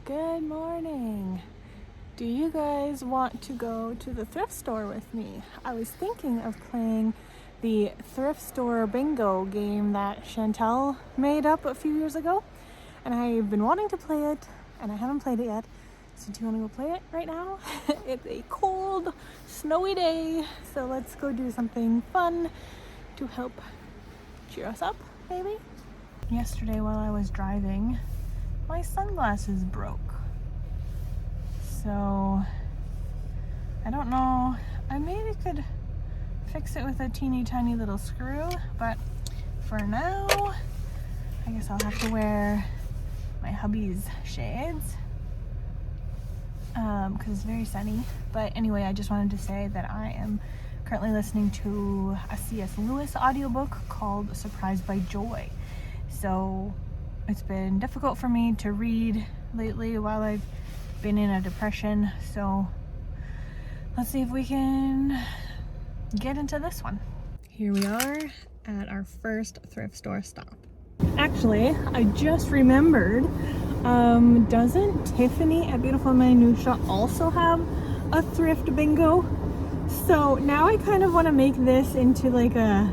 Good morning. Do you guys want to go to the thrift store with me? I was thinking of playing the Thrift Store BINGO game that Chantel made up a few years ago, and I've been wanting to play it and I haven't played it yet. So do you want to go play it right now? It's a cold, snowy day, so let's go do something fun to help cheer us up, maybe? Yesterday while I was driving, my sunglasses broke. So I don't know, I maybe could fix it with a teeny tiny little screw, but for now, I guess I'll have to wear my hubby's shades because it's very sunny. But anyway, I just wanted to say that I am currently listening to a C.S. Lewis audiobook called Surprised by Joy. So it's been difficult for me to read lately while I've been in a depression. So let's see if we can get into this one. Here we are at our first thrift store stop. Actually, I just remembered, doesn't Tiffany at Beautiful Minutia also have a thrift bingo? So now I kind of want to make this into like a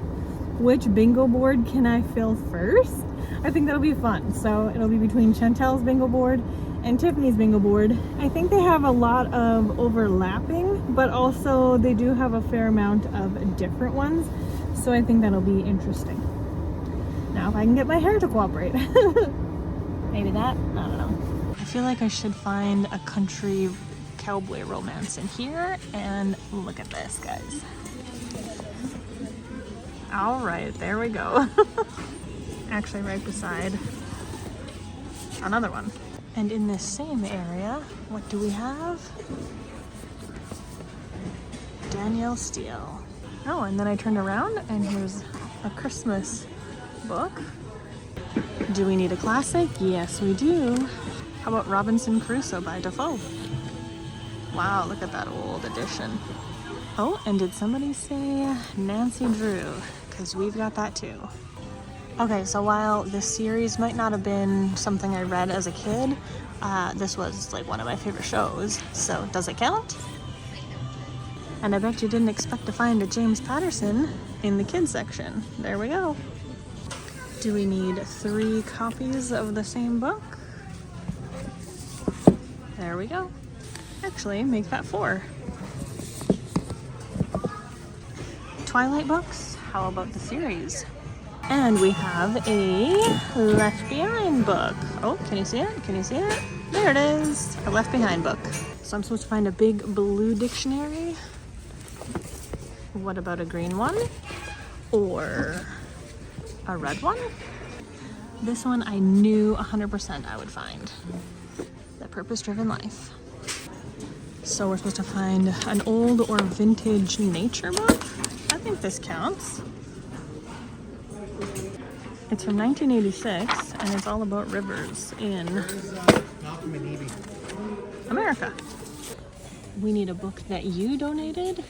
which bingo board can I fill first? I think that'll be fun. So it'll be between Chantel's bingo board and Tiffany's bingo board. I think they have a lot of overlapping, but also they do have a fair amount of different ones. So I think that'll be interesting. Now if I can get my hair to cooperate. Maybe that, I don't know. I feel like I should find a country cowboy romance in here, and look at this, guys. All right, there we go. Actually right beside another one. And in this same area, what do we have? Danielle Steele. Oh, and then I turned around and here's a Christmas book. Do we need a classic? Yes, we do. How about Robinson Crusoe by Defoe? Wow, look at that old edition. Oh, and did somebody say Nancy Drew? Because we've got that too. Okay, so while this series might not have been something I read as a kid, this was like one of my favorite shows, so does it count? And I bet you didn't expect to find a James Patterson in the kids section. There we go. Do we need 3 copies of the same book? There we go. Actually, make that 4. Twilight books? How about the series? And we have a Left Behind book. Oh, can you see it? Can you see it? There it is, a Left Behind book. So I'm supposed to find a big blue dictionary. What about a green one? Or a red one? This one I knew 100% I would find. The Purpose-Driven Life. So we're supposed to find an old or vintage nature book. I think this counts. It's from 1986, and it's all about rivers in America. We need a book that you donated.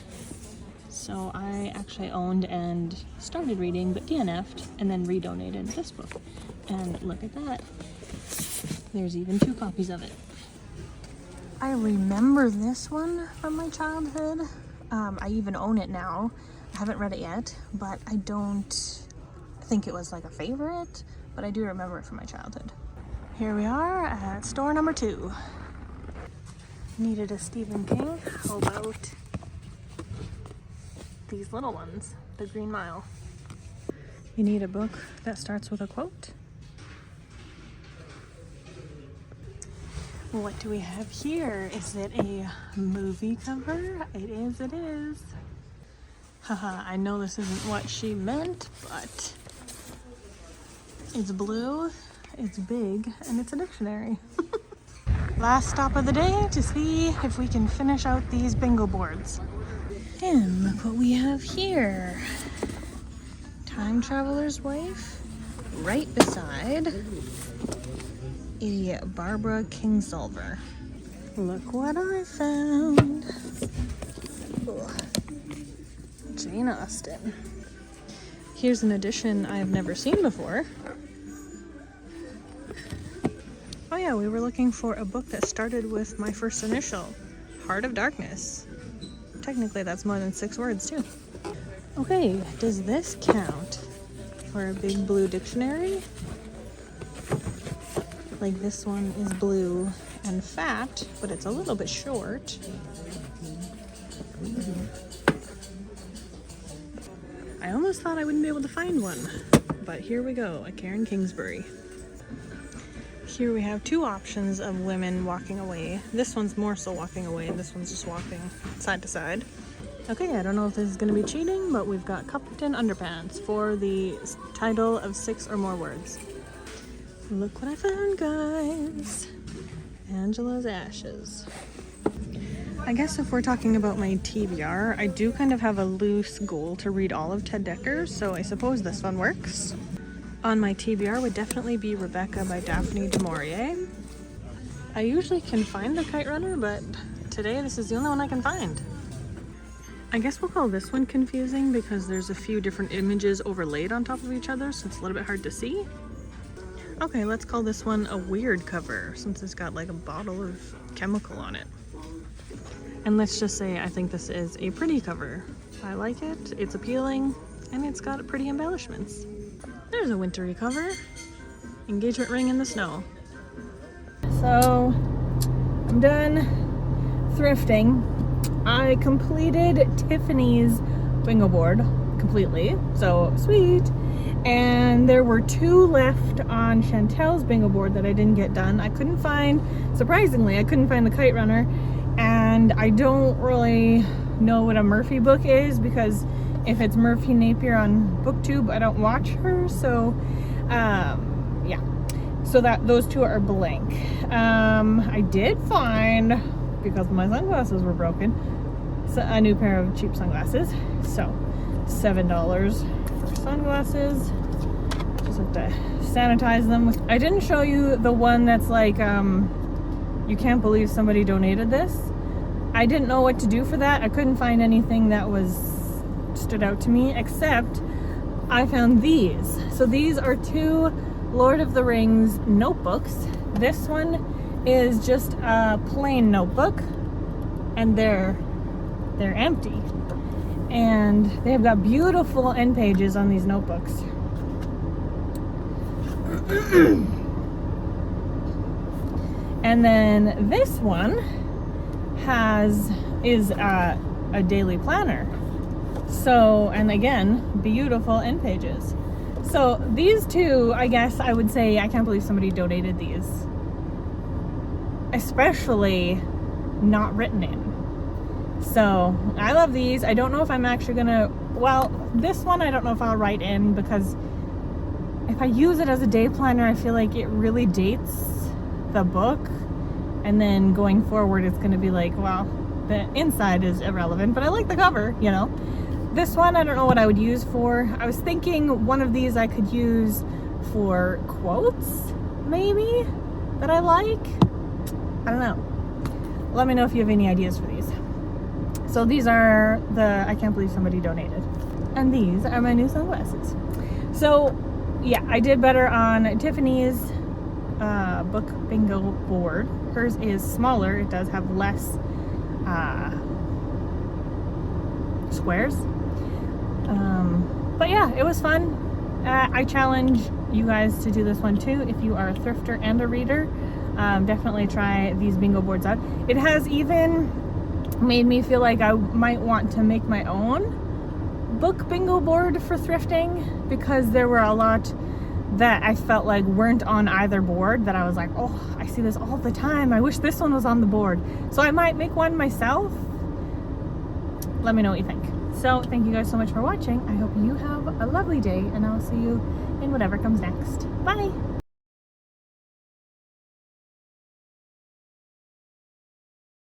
So I actually owned and started reading, but DNF'd, and then redonated this book. And look at that. There's even 2 copies of it. I remember this one from my childhood. I even own it now. I haven't read it yet, but I don't think it was like a favorite, but I do remember it from my childhood. Here we are at store number 2. Needed a Stephen King. How about these little ones? The Green Mile. You need a book that starts with a quote. What do we have here? Is it a movie cover? It is, it is. Haha, I know this isn't what she meant, but it's blue, it's big, and it's a dictionary. Last stop of the day to see if we can finish out these bingo boards. And look what we have here. Time Traveler's Wife, right beside a Barbara Kingsolver. Look what I found. Ugh. Jane Austen. Here's an edition I've never seen before. yeah, we were looking for a book that started with my first initial, Heart of Darkness. Technically, that's more than 6 words, too. Okay, does this count for a big blue dictionary? Like, this one is blue and fat, but it's a little bit short. I almost thought I wouldn't be able to find one, but here we go, a Karen Kingsbury. Here we have 2 options of women walking away. This one's more so walking away, and this one's just walking side to side. Okay, I don't know if this is going to be cheating, but we've got Cuppington Underpants for the title of 6 or more words. Look what I found, guys. Angela's Ashes. I guess if we're talking about my TBR, I do kind of have a loose goal to read all of Ted Decker's, so I suppose this one works. On my TBR would definitely be Rebecca by Daphne du Maurier. I usually can find The Kite Runner, but today this is the only one I can find. I guess we'll call this one confusing because there's a few different images overlaid on top of each other, so it's a little bit hard to see. Okay, let's call this one a weird cover since it's got like a bottle of chemical on it. And let's just say I think this is a pretty cover. I like it, it's appealing, and it's got pretty embellishments. There's a wintry cover. Engagement ring in the snow. So, I'm done thrifting. I completed Tiffany's bingo board completely, so sweet. And there were 2 left on Chantel's bingo board that I didn't get done. I couldn't find, surprisingly, I couldn't find the Kite Runner. And I don't really know what a Murphy book is because if it's Murphy Napier on BookTube, I don't watch her. So, yeah. So those 2 are blank. I did find, because my sunglasses were broken, a new pair of cheap sunglasses. So, $7 for sunglasses. Just have to sanitize them. I didn't show you the one that's like, you can't believe somebody donated this. I didn't know what to do for that. I couldn't find anything that stood out to me, except I found these. So these are 2 Lord of the Rings notebooks. This one is just a plain notebook, and they're empty. And they've got beautiful end pages on these notebooks. And then this one is a daily planner. So, and again, beautiful end pages. So these 2, I guess I would say, I can't believe somebody donated these. Especially not written in. So I love these. I don't know if I'm actually gonna, well, this one I don't know if I'll write in because if I use it as a day planner, I feel like it really dates the book. And then going forward, it's going to be like, well, the inside is irrelevant, but I like the cover, you know. This one, I don't know what I would use for. I was thinking one of these I could use for quotes, maybe, that I like. I don't know. Let me know if you have any ideas for these. So these are the I can't believe somebody donated. And these are my new sunglasses. So, yeah, I did better on Tiffany's book bingo board. Hers is smaller. It does have less squares. But yeah, it was fun. I challenge you guys to do this one too. If you are a thrifter and a reader, definitely try these bingo boards out. It has even made me feel like I might want to make my own book bingo board for thrifting, because there were a lot that I felt like weren't on either board that I was like, oh, I see this all the time. I wish this one was on the board. So I might make one myself. Let me know what you think. So thank you guys so much for watching. I hope you have a lovely day, and I'll see you in whatever comes next. Bye.